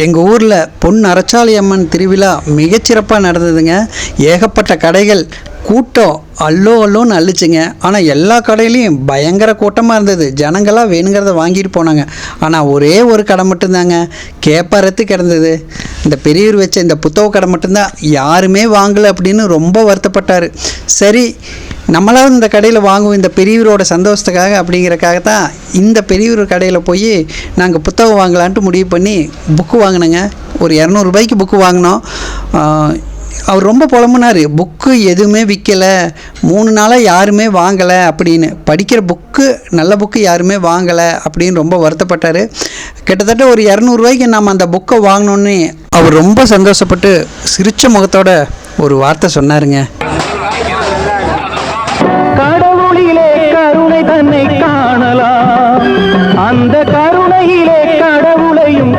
எங்கள் ஊரில் பொன் அறச்சாலி அம்மன் திருவிழா மிகச்சிறப்பாக நடந்ததுங்க. ஏகப்பட்ட கடைகள், கூட்டம் அல்லோ அல்லோன்னு அள்ளிச்சுங்க. ஆனால் எல்லா கடையிலையும் பயங்கர கூட்டமாக இருந்தது. ஜனங்களாக வேணுங்கிறத வாங்கிட்டு போனாங்க. ஆனால் ஒரே ஒரு கடை மட்டும்தாங்க கேப்பறத்து கிடந்தது. இந்த பெரியவர் வச்ச இந்த புத்தக கடை மட்டும்தான் யாருமே வாங்கலை அப்படின்னு ரொம்ப வருத்தப்பட்டார். சரி, நம்மளாவது இந்த கடையில் வாங்குவோம் இந்த பெரியவரோட சந்தோஷத்துக்காக அப்படிங்கிறக்காக தான் இந்த பெரியவர் கடையில் போய் நாங்கள் புத்தகம் வாங்கலான்ட்டு முடிவு பண்ணி புக்கு வாங்கினோங்க. ஒரு 200 ரூபாய்க்கு புக்கு வாங்கினோம். அவர் ரொம்ப புலம்புனார், புக்கு எதுவுமே விற்கலை, 3 நாளாக யாருமே வாங்கலை அப்படின்னு. படிக்கிற புக்கு, நல்ல புக்கு யாருமே வாங்கலை அப்படின்னு ரொம்ப வருத்தப்பட்டார். கிட்டத்தட்ட ஒரு 200 ரூபாய்க்கு நம்ம அந்த புக்கை வாங்கினோன்னே அவர் ரொம்ப சந்தோஷப்பட்டு சிரித்த முகத்தோட ஒரு வார்த்தை சொன்னாருங்க. கடவுளிலே கருணை தன்னை காணலாம், அந்த கருணையிலே கடவுளையும்